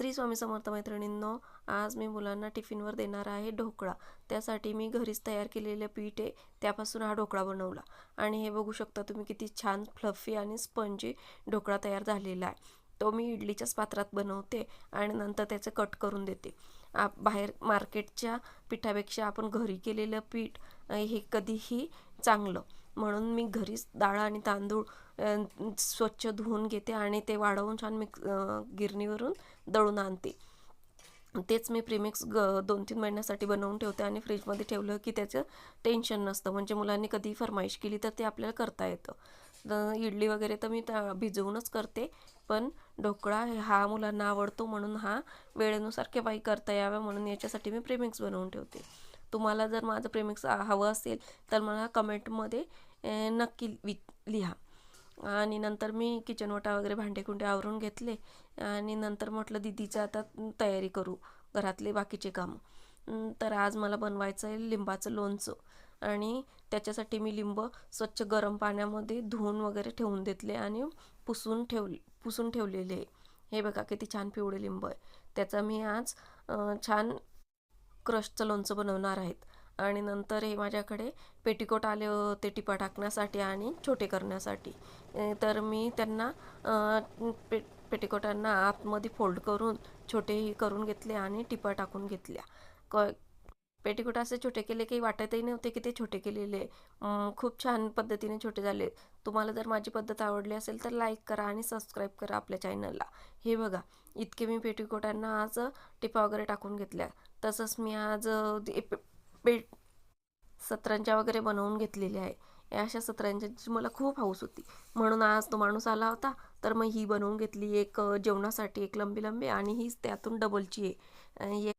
श्री स्वामी समर्थ मैत्रिणींनो, आज मी मुलांना टिफिनवर देणार आहे ढोकळा। त्यासाठी मी घरीच तयार केलेले पीठ आहे, त्यापासून हा ढोकळा बनवला। आणि हे बघू शकता तुम्ही किती छान फ्लफी आणि स्पंजी ढोकळा तयार झालेला आहे। तो मी इडलीच्याच पात्रात बनवते आणि नंतर त्याचे कट करून देते। बाहेर मार्केटच्या पिठापेक्षा आपण घरी केलेलं पीठ हे कधीही चांगलं, म्हणून मी घरीच डाळ आणि तांदूळ स्वच्छ धुवून घेते आणि ते वाळवून छान गिरणीवरून दळून आणते। तेच मी प्रीमिक्स 2-3 महिन्यासाठी बनवून ठेवते आणि फ्रीजमध्ये ठेवलं की त्याचं टेन्शन नसतं, म्हणजे मुलांनी कधीही फरमाईश केली तर ते आपल्याला करता येतं। इडली वगैरे तर मी भिजवूनच करते, पण ढोकळा हा मुलांना आवडतो म्हणून हा वेळेनुसार केव्हाही करता यावा म्हणून याच्यासाठी मी प्रीमिक्स बनवून ठेवते। तुम्हाला जर माझं प्रीमिक्स हवं असेल तर मला कमेंटमध्ये नक्की लिहा। आणि नंतर मी किचन ओटा वगैरे भांडेकुंडे आवरून घेतले आणि नंतर म्हटलं दीदीचं आता तयारी करू घरातले बाकीचे काम। तर आज मला बनवायचं आहे लिंबाचं लोणचं आणि त्याच्यासाठी मी लिंब स्वच्छ गरम पाण्यामध्ये धुवून वगैरे ठेवून घेतले आणि पुसून ठेवलेले आहे। हे बघा किती छान पिवळे लिंब आहे। त्याचा मी आज छान क्रशचं लोणचं बनवणार आहेत। आणि नंतर हे माझ्याकडे पेटीकोट आले होते टिपा टाकण्यासाठी आणि छोटे करण्यासाठी। तर मी त्यांना पेटीकोटांना आतमध्ये फोल्ड करून छोटेही करून घेतले आणि टिपा टाकून घेतल्या। पेटीकोट असे छोटे केले की वाटतही नव्हते की ते छोटे केलेले। खूप छान पद्धतीने छोटे झाले। तुम्हाला जर माझी पद्धत आवडली असेल तर लाईक करा आणि सबस्क्राईब करा आपल्या चॅनलला। हे बघा इतके मी पेटीकोटांना आज टिपा वगैरे टाकून घेतल्या। तसंच मी आज सतरंजा वगैरे बनवून घेतलेल्या आहे। या अशा सतरंजाची मला खूप हौस होती, म्हणून आज तो माणूस आला होता तर मग ही बनवून घेतली। एक जेवणासाठी एक लंबी आणि ही त्यातून डबलची आहे।